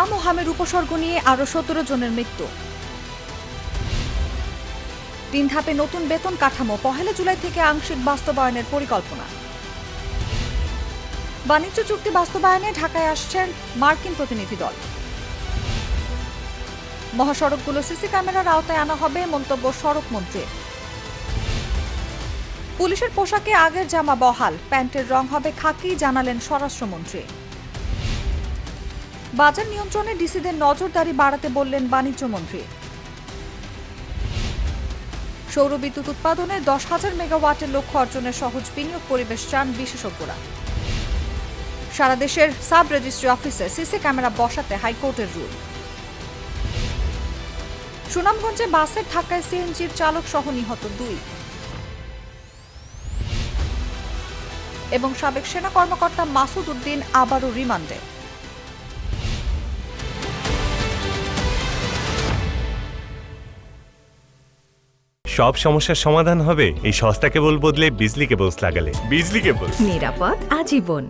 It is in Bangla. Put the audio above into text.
হাম ও হামের উপসর্গ নিয়ে আরও 17 জনের মৃত্যু। 3 ধাপে নতুন বেতন কাঠামো 1 জুলাই থেকে আংশিক বাস্তবায়নের পরিকল্পনা। বাণিজ্য চুক্তি বাস্তবায়নে ঢাকায় আসছেন মার্কিন প্রতিনিধি দল। মহাসড়কগুলো সিসি ক্যামেরার আওতায় আনা হবে, মন্তব্য সড়ক মন্ত্রী। পুলিশের পোশাকে আগের জামা বহাল, প্যান্টের রং হবে খাকি, জানালেন স্বরাষ্ট্রমন্ত্রী। বাজার নিয়ন্ত্রণে ডিসিদের নজরদারি বাড়াতে বললেন বাণিজ্যমন্ত্রী। সৌর বিদ্যুৎ উৎপাদনে 10,000 মেগাওয়াটের লক্ষ্য অর্জনের সহজ বিনিয়োগ পরিবেশ চান বিশেষজ্ঞরা। সারা দেশের সাব রেজিস্ট্রি অফিসে সিসি ক্যামেরা বসাতে হাইকোর্টের রুল। সুনামগঞ্জে বাসের ধাক্কায় সিএনজির চালক সহ নিহত 2 এবং সাবেক সেনা কর্মকর্তা মাসুদ উদ্দিন আবারও রিমান্ডে। সব সমস্যার সমাধান হবে এই সস্তা কেবল বদলে বিজলি কেবলস লাগালে। বিজলি কেবল, নিরাপদ আজীবন।